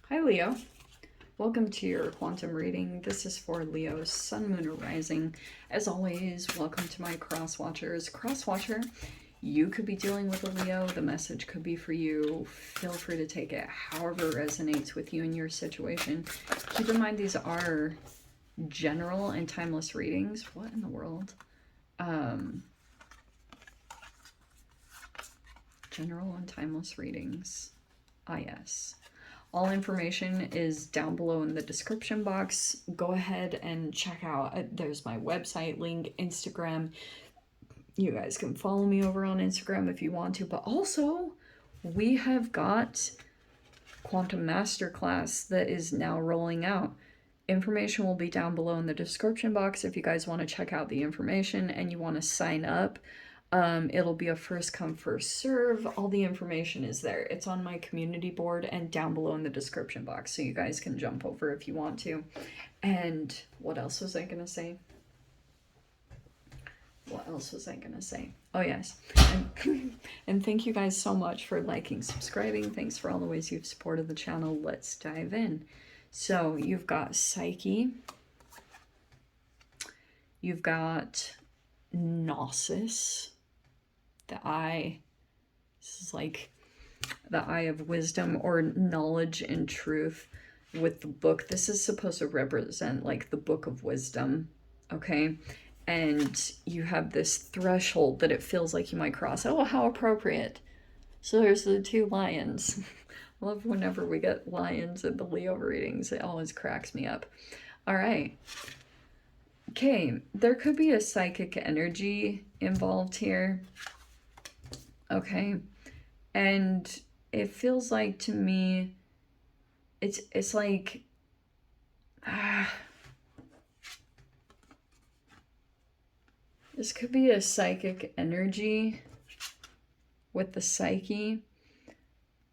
Hi Leo, welcome to your quantum reading. This is for Leo's Sun, Moon, or Rising. As always, welcome to my cross watchers. Cross watcher, you could be dealing with a Leo. The message could be for you. Feel free to take it however resonates with you in your situation. Keep in mind these are general and timeless readings. What in the world? General and timeless readings. Yes. All information is down below in the description box. Go ahead and check out, there's my website link, Instagram. You guys can follow me over on Instagram if you want to, but also we have got Quantum Masterclass that is now rolling out. Information will be down below in the description box if you guys want to check out the information and you want to sign up. It'll be a first come, first serve. All the information is there. It's on my community board and down below in the description box, so you guys can jump over if you want to. And what else was I gonna say? Oh yes, and thank you guys so much for liking, subscribing. Thanks for all the ways you've supported the channel. Let's dive in. So you've got Psyche, you've got Gnosis, the eye. This is like the eye of wisdom or knowledge and truth with the book. This is supposed to represent like the book of wisdom, okay? And you have this threshold that it feels like you might cross. Oh, how appropriate. So there's the two lions. I love whenever we get lions in the Leo readings. It always cracks me up. All right. Okay, there could be a psychic energy involved here. Okay, and it feels like to me, it's like, this could be a psychic energy with the psyche,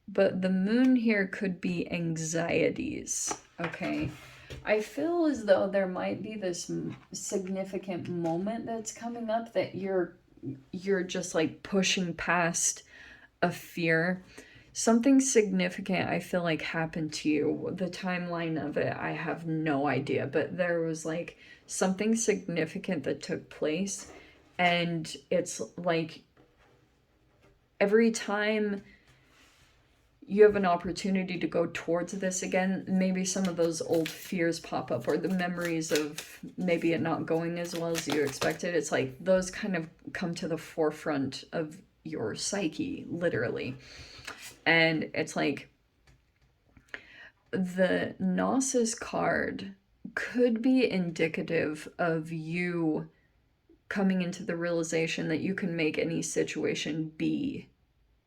but the moon here could be anxieties, okay? I feel as though there might be this significant moment that's coming up that you're just like pushing past a fear. Something significant I feel like happened to you. The timeline of it, I have no idea, but there was like something significant that took place, and it's like every time you have an opportunity to go towards this again, maybe some of those old fears pop up, or the memories of maybe it not going as well as you expected. It's like those kind of come to the forefront of your psyche, literally. And it's like the Gnosis card could be indicative of you coming into the realization that you can make any situation be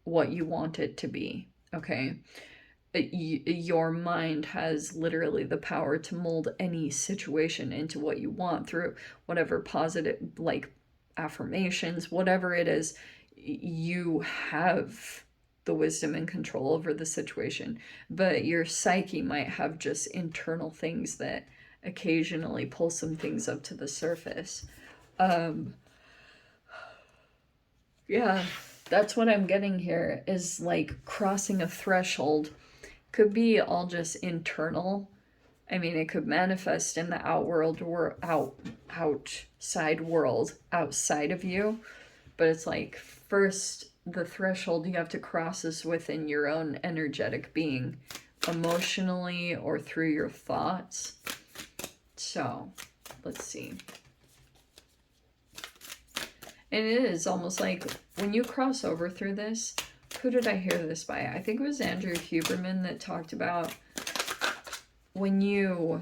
what you want it to be. Okay, your mind has literally the power to mold any situation into what you want through whatever positive, like affirmations, whatever it is. You have the wisdom and control over the situation, but your psyche might have just internal things that occasionally pull some things up to the surface. Yeah, that's what I'm getting here, is like crossing a threshold. Could be all just internal. I mean, it could manifest in the outworld or outside world, outside of you. But it's like, first, the threshold you have to cross is within your own energetic being, emotionally or through your thoughts. So, let's see. And it is almost like when you cross over through this, who did I hear this by? I think it was Andrew Huberman that talked about when you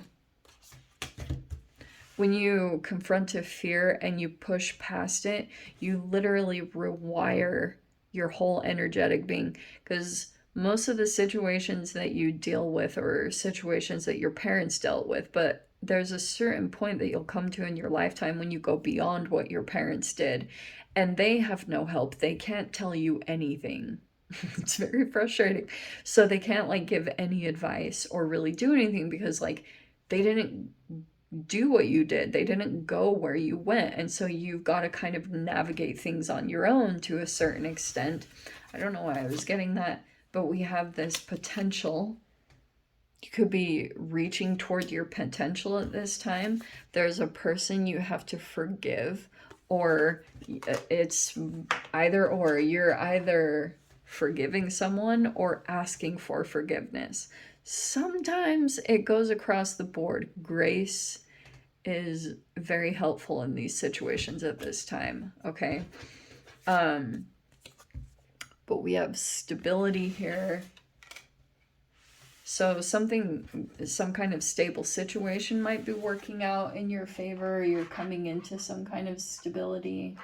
confront a fear and you push past it, you literally rewire your whole energetic being. Because most of the situations that you deal with are situations that your parents dealt with, but there's a certain point that you'll come to in your lifetime when you go beyond what your parents did, and they have no help. They can't tell you anything. It's very frustrating. So they can't like give any advice or really do anything, because like they didn't do what you did. They didn't go where you went. And so you've got to kind of navigate things on your own to a certain extent. I don't know why I was getting that, but we have this potential You could be reaching toward your potential at this time. There's a person you have to forgive, or it's either or. You're either forgiving someone or asking for forgiveness. Sometimes it goes across the board. Grace is very helpful in these situations at this time, okay? But we have stability here. So some kind of stable situation might be working out in your favor. You're coming into some kind of stability.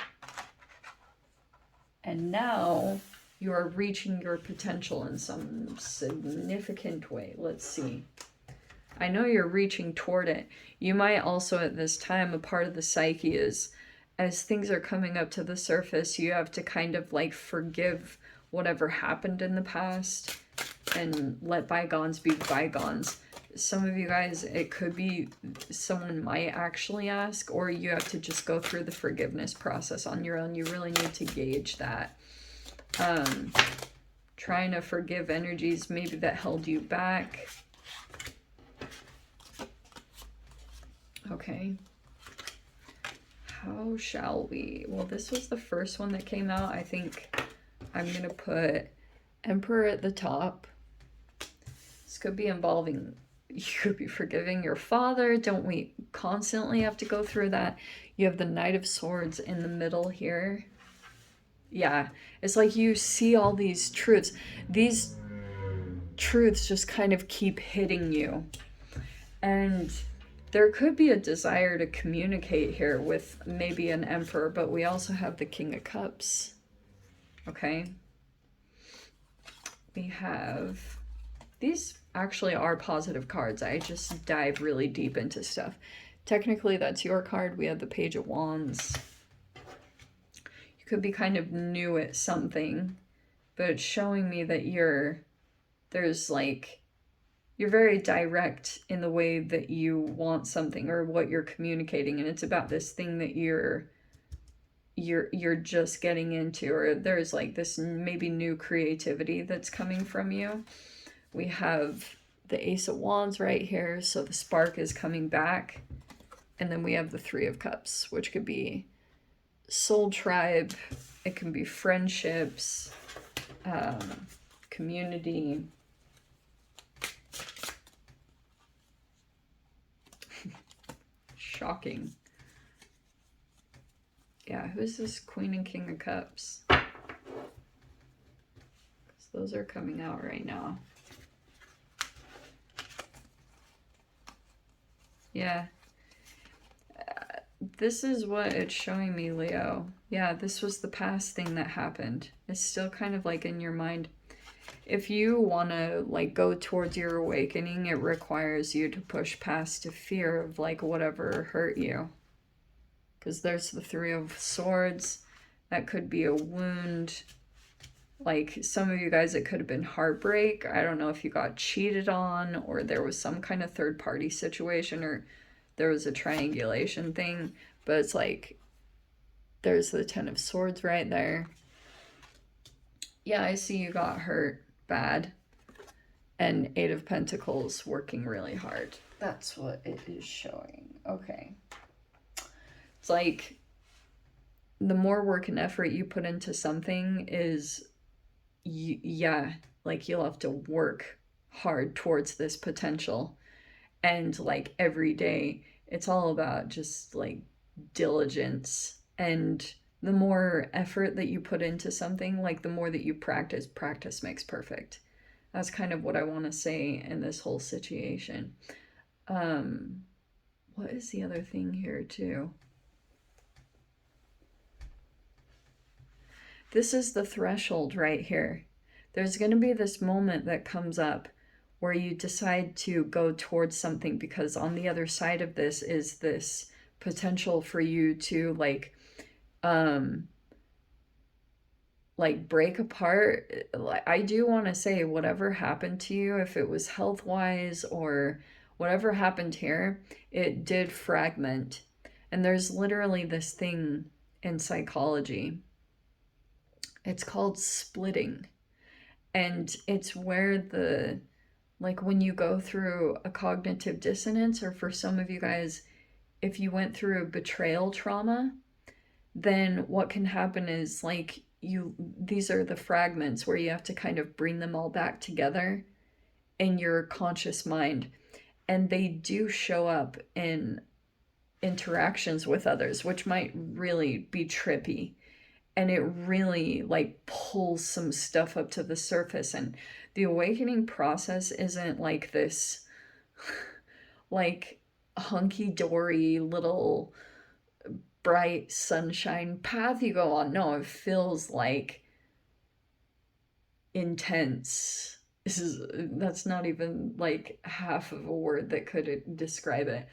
And now you are reaching your potential in some significant way. Let's see. I know you're reaching toward it. You might also at this time, a part of the psyche is, as things are coming up to the surface, you have to kind of like forgive whatever happened in the past and let bygones be bygones. Some of you guys, it could be someone might actually ask, or you have to just go through the forgiveness process on your own. You really need to gauge that. Trying to forgive energies maybe that held you back. Okay. How shall we? Well, this was the first one that came out. I think I'm going to put Emperor at the top. This could be involving, you could be forgiving your father. Don't we constantly have to go through that? You have the Knight of Swords in the middle here. Yeah, it's like you see all these truths. These truths just kind of keep hitting you. And there could be a desire to communicate here with maybe an Emperor, but we also have the King of Cups. Okay. We have, these actually are positive cards. I just dive really deep into stuff. Technically, that's your card. We have the Page of Wands. You could be kind of new at something, but it's showing me that you're very direct in the way that you want something or what you're communicating, and it's about this thing that you're just getting into, or there's like this maybe new creativity that's coming from you. We have the Ace of Wands right here, so the spark is coming back. And then we have the Three of Cups, which could be soul tribe, it can be friendships, community. Shocking. Yeah, who's this Queen and King of Cups? Because those are coming out right now. Yeah. This is what it's showing me, Leo. Yeah, this was the past thing that happened. It's still kind of like in your mind. If you want to like go towards your awakening, it requires you to push past a fear of like whatever hurt you. Because there's the Three of Swords. That could be a wound. Like some of you guys, it could have been heartbreak. I don't know if you got cheated on, or there was some kind of third party situation, or there was a triangulation thing. But it's like, there's the Ten of Swords right there. Yeah, I see you got hurt bad. And Eight of Pentacles, working really hard. That's what it is showing. Okay. It's like the more work and effort you put into something is, yeah, like you'll have to work hard towards this potential. And like every day, it's all about just like diligence. And the more effort that you put into something, like the more that you practice, practice makes perfect. That's kind of what I want to say in this whole situation. What is the other thing here too? This is the threshold right here. There's going to be this moment that comes up where you decide to go towards something, because on the other side of this is this potential for you to like break apart. I do want to say, whatever happened to you, if it was health-wise or whatever happened here, it did fragment. And there's literally this thing in psychology. It's called splitting. And it's where the like when you go through a cognitive dissonance, or for some of you guys, if you went through a betrayal trauma, then what can happen is like these are the fragments where you have to kind of bring them all back together in your conscious mind. And they do show up in interactions with others, which might really be trippy. And it really like pulls some stuff up to the surface. And the awakening process isn't like this like hunky-dory little bright sunshine path you go on. No, it feels like intense. That's not even like half of a word that could describe it.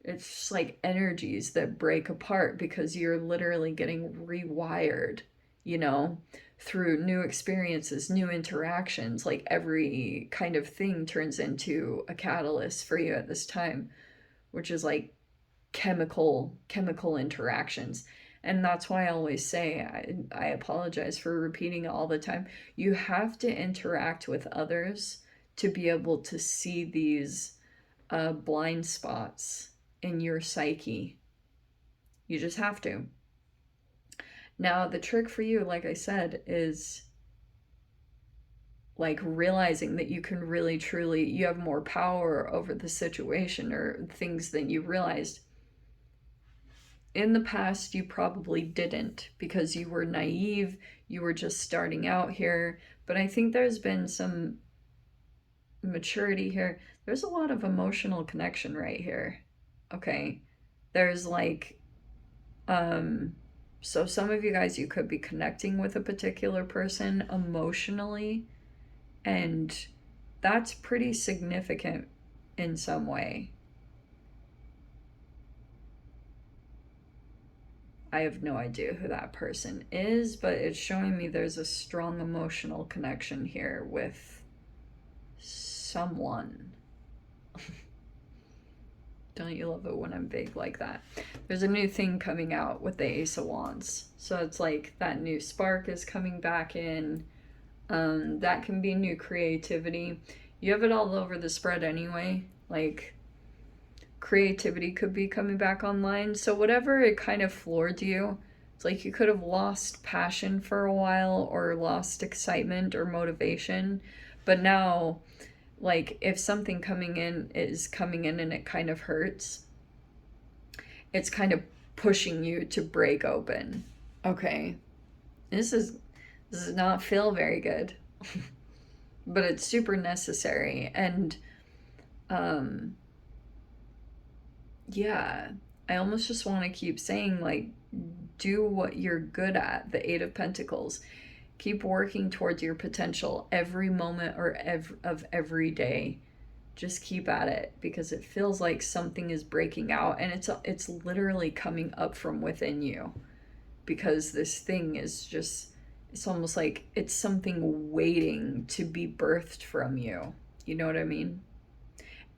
It's just like energies that break apart because you're literally getting rewired, you know, through new experiences, new interactions. Like every kind of thing turns into a catalyst for you at this time, which is like chemical interactions. And that's why I always say, I apologize for repeating it all the time, you have to interact with others to be able to see these blind spots in your psyche. You just have to. Now, the trick for you, like I said, is like realizing that you can really truly, you have more power over the situation or things than you realized. In the past, you probably didn't because you were naive, you were just starting out here. But I think there's been some maturity here. There's a lot of emotional connection right here. Okay. There's like, so some of you guys, you could be connecting with a particular person emotionally, and that's pretty significant in some way. I have no idea who that person is, but it's showing me there's a strong emotional connection here with someone. Don't you love it when I'm vague like that? There's a new thing coming out with the Ace of Wands. So it's like that new spark is coming back in. That can be new creativity. You have it all over the spread anyway. Like, creativity could be coming back online. So whatever it kind of floored you, it's like you could have lost passion for a while or lost excitement or motivation. But now, like if something coming in is coming in and it kind of hurts, it's kind of pushing you to break open. Okay. This does not feel very good. But it's super necessary. And yeah, I almost just want to keep saying, like, do what you're good at. The Eight of Pentacles. Keep working towards your potential every moment or of every day. Just keep at it because it feels like something is breaking out, and it's literally coming up from within you, because this thing is just, it's almost like it's something waiting to be birthed from you. You know what I mean?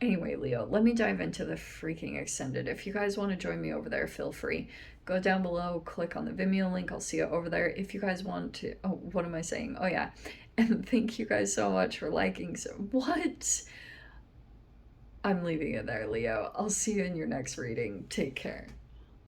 Anyway, Leo, let me dive into the freaking extended. If you guys want to join me over there, feel free. Go down below, click on the Vimeo link. I'll see you over there. If you guys want to, oh, what am I saying? Oh yeah. And thank you guys so much for liking. So what? I'm leaving it there, Leo. I'll see you in your next reading. Take care.